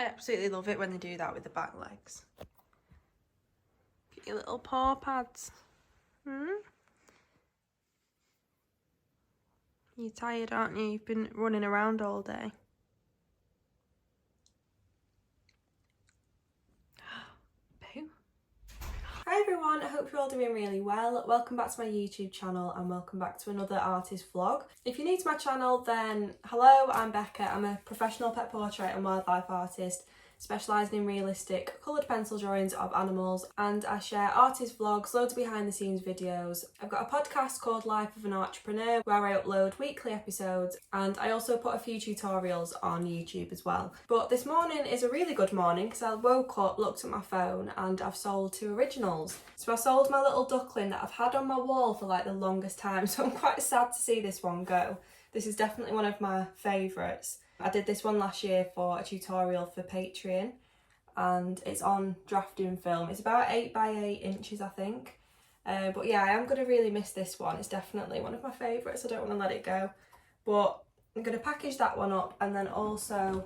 I absolutely love it when they do that with the back legs. Get your little paw pads. You're tired, aren't you? You've been running around all day. Pooh. Hi everyone, I hope you're all doing really well. Welcome back to my YouTube channel and welcome back to another artist vlog. If you're new to my channel, then hello, I'm Becca. I'm a professional pet portrait and wildlife artist specialising in realistic coloured pencil drawings of animals, and I share artist vlogs, loads of behind the scenes videos. I've got a podcast called Life of an Entrepreneur where I upload weekly episodes, and I also put a few tutorials on YouTube as well. But this morning is a really good morning because I woke up, looked at my phone, and I've sold 2 originals. So I sold my little duckling that I've had on my wall for like the longest time, so I'm quite sad to see this one go. This is definitely one of my favourites. I did this one last year for a tutorial for Patreon and it's on drafting film. It's about 8 by 8 inches, I think. But yeah, I am going to really miss this one. It's definitely one of my favourites. I don't want to let it go. But I'm going to package that one up, and then also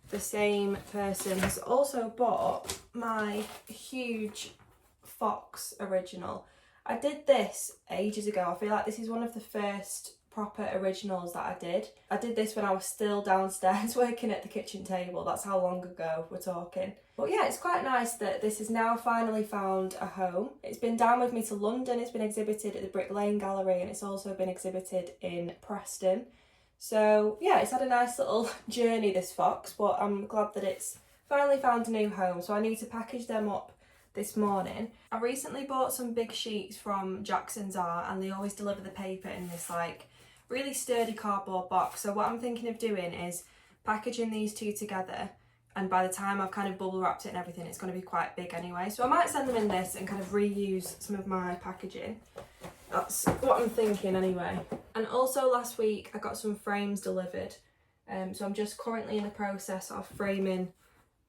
the same person has also bought my huge fox original. I did this ages ago. I feel like this is one of the first proper originals that I did. I did this when I was still downstairs working at the kitchen table. That's how long ago we're talking. But yeah, it's quite nice that this has now finally found a home. It's been down with me to London. It's been exhibited at the Brick Lane Gallery and it's also been exhibited in Preston. So yeah, it's had a nice little journey, this fox, but I'm glad that it's finally found a new home. So I need to package them up this morning. I recently bought some big sheets from Jackson's Art and they always deliver the paper in this like really sturdy cardboard box. So what I'm thinking of doing is packaging these 2 together, and by the time I've kind of bubble wrapped it and everything, it's going to be quite big anyway. So I might send them in this and kind of reuse some of my packaging. That's what I'm thinking anyway. And also last week I got some frames delivered. So I'm just currently in the process of framing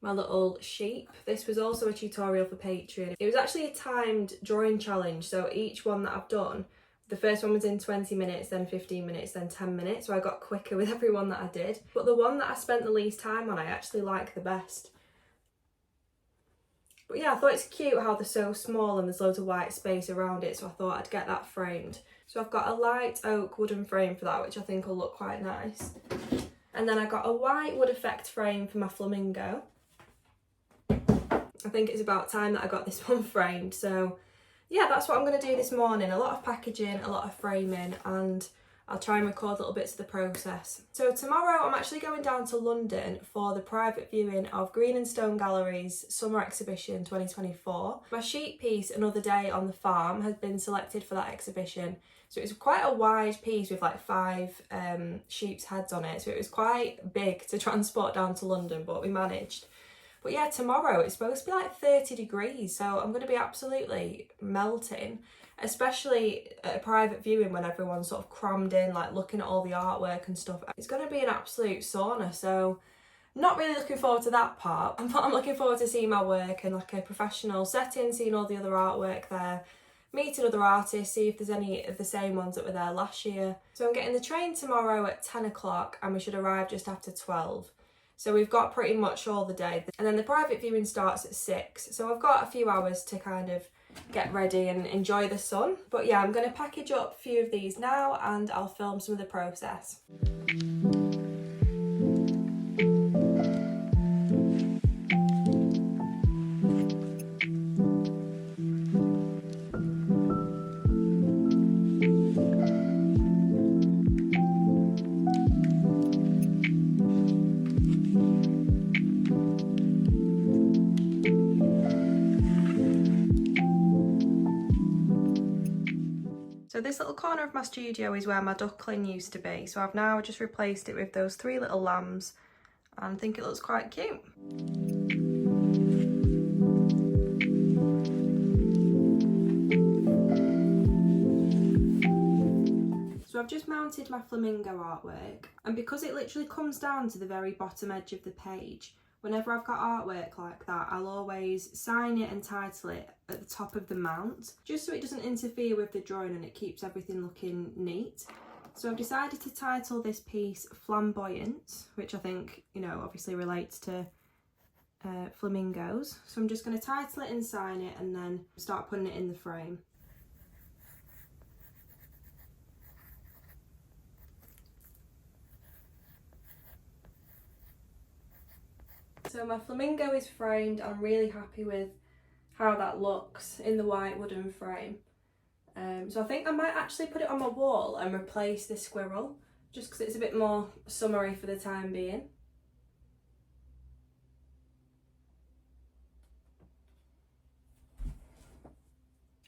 my little sheep. This was also a tutorial for Patreon. It was actually a timed drawing challenge. So each one that I've done, the first one was in 20 minutes, then 15 minutes, then 10 minutes. So I got quicker with every one that I did. But the one that I spent the least time on, I actually like the best. But yeah, I thought it's cute how they're so small and there's loads of white space around it. So I thought I'd get that framed. So I've got a light oak wooden frame for that, which I think will look quite nice. And then I got a white wood effect frame for my flamingo. I think it's about time that I got this one framed. So yeah, that's what I'm going to do this morning. A lot of packaging, a lot of framing, and I'll try and record little bits of the process. So tomorrow I'm actually going down to London for the private viewing of Green and Stone Gallery's Summer Exhibition 2024. My sheet piece, Another Day on the Farm, has been selected for that exhibition. So it's quite a wide piece with like 5 sheep's heads on it. So it was quite big to transport down to London, but we managed. But yeah, tomorrow it's supposed to be like 30 degrees, so I'm going to be absolutely melting, especially at a private viewing when everyone's sort of crammed in, like looking at all the artwork and stuff. It's going to be an absolute sauna, so not really looking forward to that part. But I'm looking forward to seeing my work in like a professional setting, seeing all the other artwork there, meeting other artists, see if there's any of the same ones that were there last year. So I'm getting the train tomorrow at 10 o'clock and we should arrive just after 12. So we've got pretty much all the day. And then the private viewing starts at 6. So I've got a few hours to kind of get ready and enjoy the sun. But yeah, I'm going to package up a few of these now and I'll film some of the process. So this little corner of my studio is where my duckling used to be. So I've now just replaced it with those 3 little lambs and I think it looks quite cute. So I've just mounted my flamingo artwork, and because it literally comes down to the very bottom edge of the page, whenever I've got artwork like that, I'll always sign it and title it at the top of the mount, just so it doesn't interfere with the drawing and it keeps everything looking neat. So I've decided to title this piece Flamboyant, which I think, you know, obviously relates to flamingos. So I'm just going to title it and sign it and then start putting it in the frame. So my flamingo is framed. I'm really happy with how that looks in the white wooden frame. So I think I might actually put it on my wall and replace this squirrel, just because it's a bit more summery for the time being.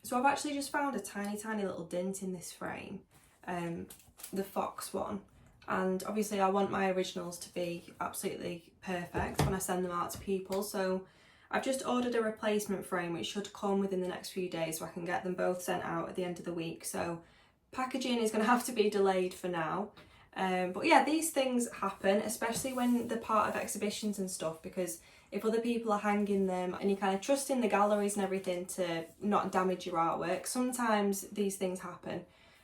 So I've actually just found a tiny little dint in this frame, the fox one. And obviously I want my originals to be absolutely perfect when I send them out to people. So I've just ordered a replacement frame which should come within the next few days so I can get them both sent out at the end of the week. So packaging is going to have to be delayed for now. But yeah, these things happen, especially when they're part of exhibitions and stuff, because if other people are hanging them and you kind of trust in the galleries and everything to not damage your artwork, sometimes these things happen.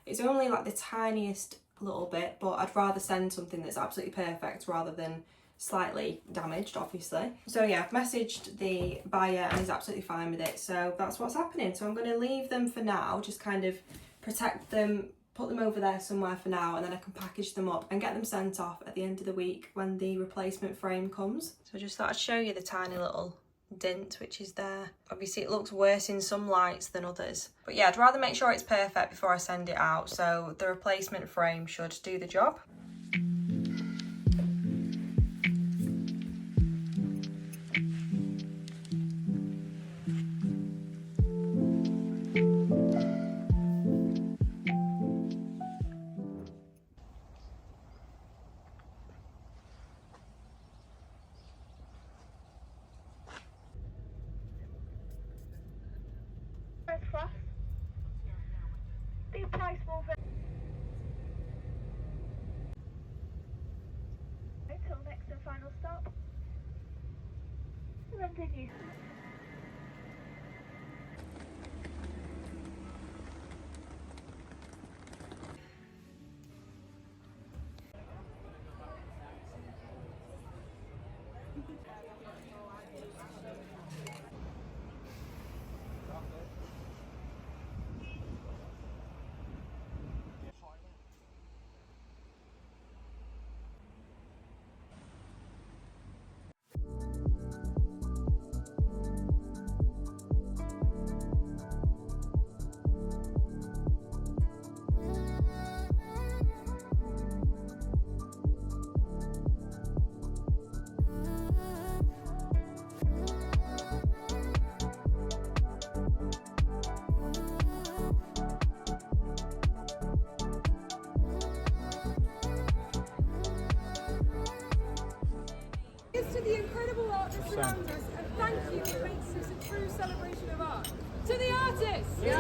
It's only like the tiniest little bit, but I'd rather send something that's absolutely perfect rather than slightly damaged, obviously. So yeah, I've messaged the buyer and he's absolutely fine with it, so that's what's happening. So I'm going to leave them for now, just kind of protect them, put them over there somewhere for now, and then I can package them up and get them sent off at the end of the week when the replacement frame comes. So I just thought I'd show you the tiny little dint which is there. Obviously it looks worse in some lights than others, but yeah, I'd rather make sure it's perfect before I send it out, so the replacement frame should do the job. The price will vary until next and final stop. London Euston. To the incredible art that surrounds us, and thank you for making this a true celebration of art. To the artists! Yes!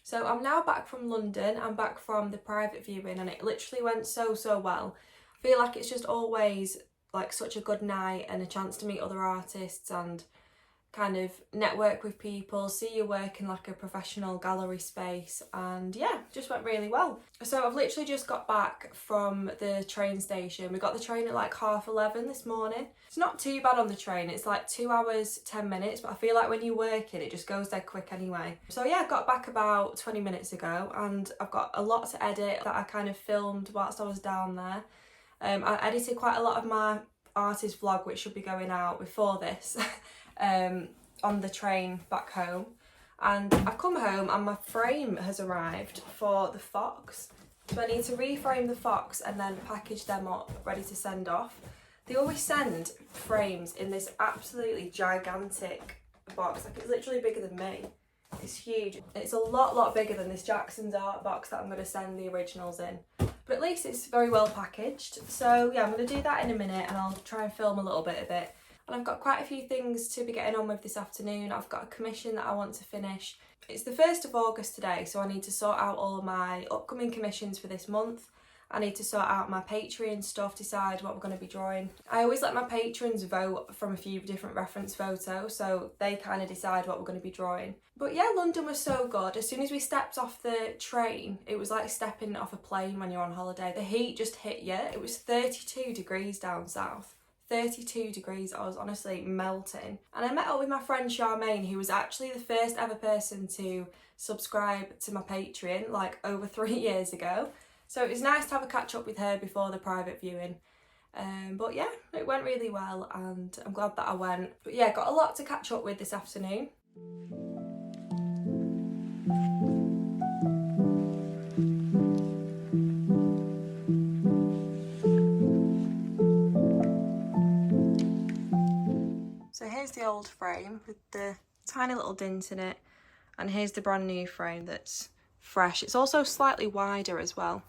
So I'm now back from London. I'm back from the private viewing and it literally went so well. I feel like it's just always like such a good night and a chance to meet other artists and kind of network with people, see your work in like a professional gallery space, and yeah, just went really well. So I've literally just got back from the train station. We got the train at like 11:30 this morning. It's not too bad on the train, it's like 2 hours 10 minutes, but I feel like when you work it just goes dead quick anyway. So yeah, I got back about 20 minutes ago and I've got a lot to edit that I kind of filmed whilst I was down there. I edited quite a lot of my artist vlog which should be going out before this on the train back home, and I've come home and my frame has arrived for the fox, so I need to reframe the fox and then package them up ready to send off. They always send frames in this absolutely gigantic box. Like, it's literally bigger than me. It's huge. It's a lot bigger than this Jackson's art box that I'm going to send the originals in. But at least it's very well packaged. So yeah, I'm going to do that in a minute and I'll try and film a little bit of it. And I've got quite a few things to be getting on with this afternoon. I've got a commission that I want to finish. It's the 1st of August today, so I need to sort out all my upcoming commissions for this month. I need to sort out my Patreon stuff, decide what we're going to be drawing. I always let my patrons vote from a few different reference photos, so they kind of decide what we're going to be drawing. But yeah, London was so good. As soon as we stepped off the train, it was like stepping off a plane when you're on holiday. The heat just hit you. It was 32 degrees down south. 32 degrees, I was honestly melting. And I met up with my friend Charmaine, who was actually the first ever person to subscribe to my Patreon, like over 3 years ago. So it was nice to have a catch up with her before the private viewing. But yeah, it went really well and I'm glad that I went. But yeah, got a lot to catch up with this afternoon. So here's the old frame with the tiny little dint in it, and here's the brand new frame that's fresh. It's also slightly wider as well.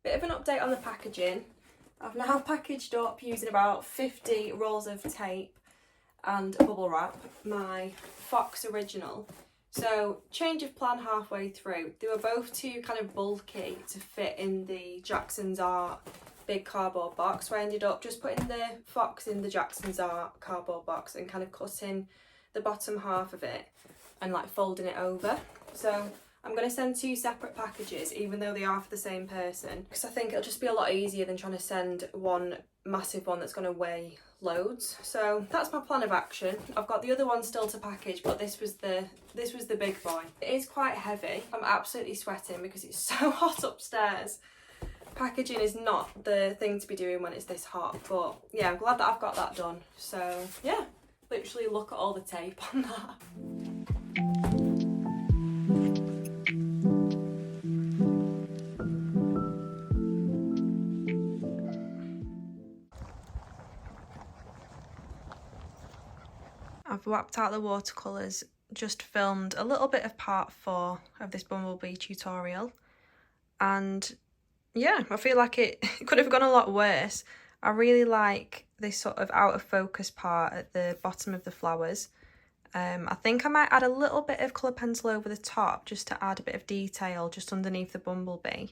Bit of an update on the packaging. I've now packaged up using about 50 rolls of tape and bubble wrap my Fox original. So change of plan halfway through. They were both too kind of bulky to fit in the Jackson's Art big cardboard box, so I ended up just putting the Fox in the Jackson's Art cardboard box and kind of cutting the bottom half of it and like folding it over. So I'm going to send 2 separate packages, even though they are for the same person, because I think it'll just be a lot easier than trying to send one massive one that's going to weigh loads. So that's my plan of action. I've got the other one still to package, but this was the big boy. It is quite heavy. I'm absolutely sweating because it's so hot upstairs. Packaging is not the thing to be doing when it's this hot, but yeah, I'm glad that I've got that done. So yeah, literally look at all the tape on that. I've whapped out the watercolours, just filmed a little bit of part 4 of this bumblebee tutorial, and yeah, I feel like it could have gone a lot worse. I really like this sort of out of focus part at the bottom of the flowers. I think I might add a little bit of colour pencil over the top just to add a bit of detail just underneath the bumblebee.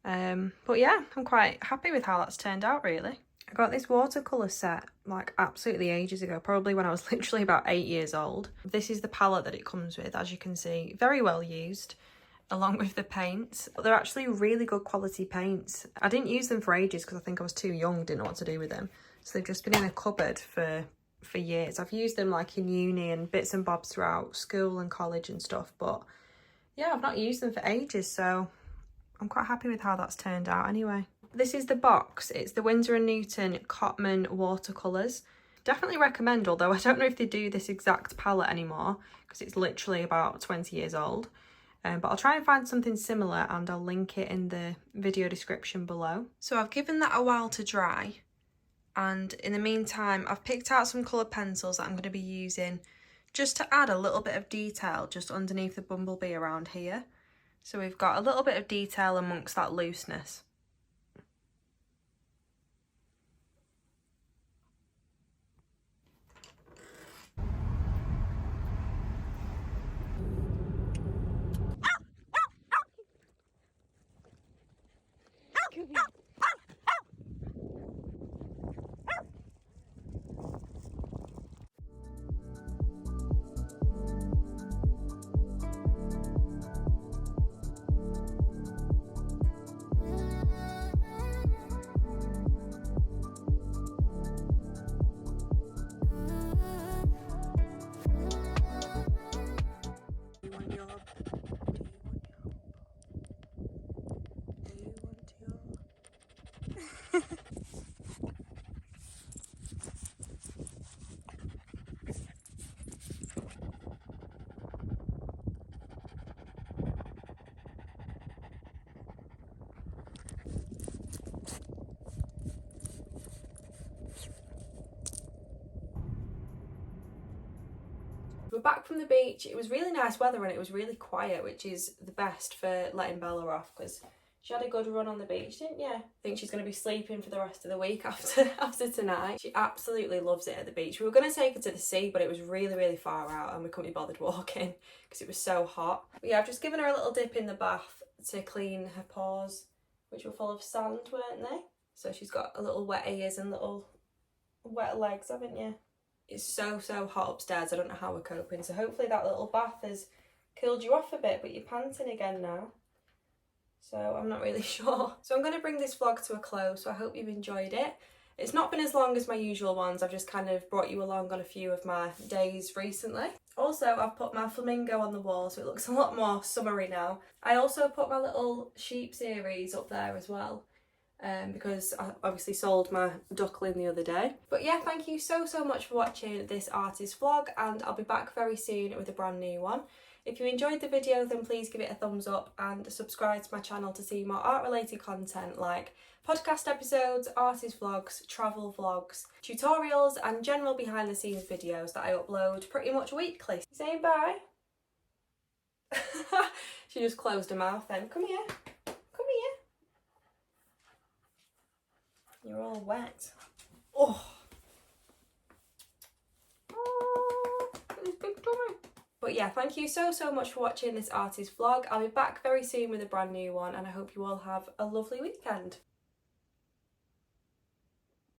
But yeah, I'm quite happy with how that's turned out really. I got this watercolour set like absolutely ages ago, probably when I was literally about 8 years old. This is the palette that it comes with, as you can see, very well used, along with the paints. They're actually really good quality paints. I didn't use them for ages because I think I was too young, didn't know what to do with them. So they've just been in a cupboard for years. I've used them like in uni and bits and bobs throughout school and college and stuff, but yeah, I've not used them for ages, so I'm quite happy with how that's turned out anyway. This is the box. It's the Winsor & Newton Cotman watercolours. Definitely recommend, although I don't know if they do this exact palette anymore because it's literally about 20 years old. But I'll try and find something similar and I'll link it in the video description below. So I've given that a while to dry, and in the meantime I've picked out some coloured pencils that I'm going to be using just to add a little bit of detail just underneath the bumblebee around here. So we've got a little bit of detail amongst that looseness. we're back from the beach. It was really nice weather and it was really quiet, which is the best for letting Bella off because she had a good run on the beach, didn't you? I think she's going to be sleeping for the rest of the week after tonight. She absolutely loves it at the beach. We were going to take her to the sea, but it was really, really far out and we couldn't be bothered walking because it was so hot. But yeah, I've just given her a little dip in the bath to clean her paws, which were full of sand, weren't they? So she's got a little wet ears and little wet legs, haven't you? It's so hot upstairs. I don't know how we're coping. So hopefully that little bath has killed you off a bit, but you're panting again now. So I'm not really sure. So I'm going to bring this vlog to a close, so I hope you've enjoyed it. It's not been as long as my usual ones, I've just kind of brought you along on a few of my days recently. Also, I've put my flamingo on the wall so it looks a lot more summery now. I also put my little sheep series up there as well, because I obviously sold my duckling the other day. But yeah, thank you so much for watching this artist vlog, and I'll be back very soon with a brand new one. If you enjoyed the video, then please give it a thumbs up and subscribe to my channel to see more art related content like podcast episodes, artist vlogs, travel vlogs, tutorials and general behind the scenes videos that I upload pretty much weekly. Saying bye? She just closed her mouth then. Come here. Come here. You're all wet. Oh. This big tummy. But yeah, thank you so much for watching this artist vlog. I'll be back very soon with a brand new one and I hope you all have a lovely weekend.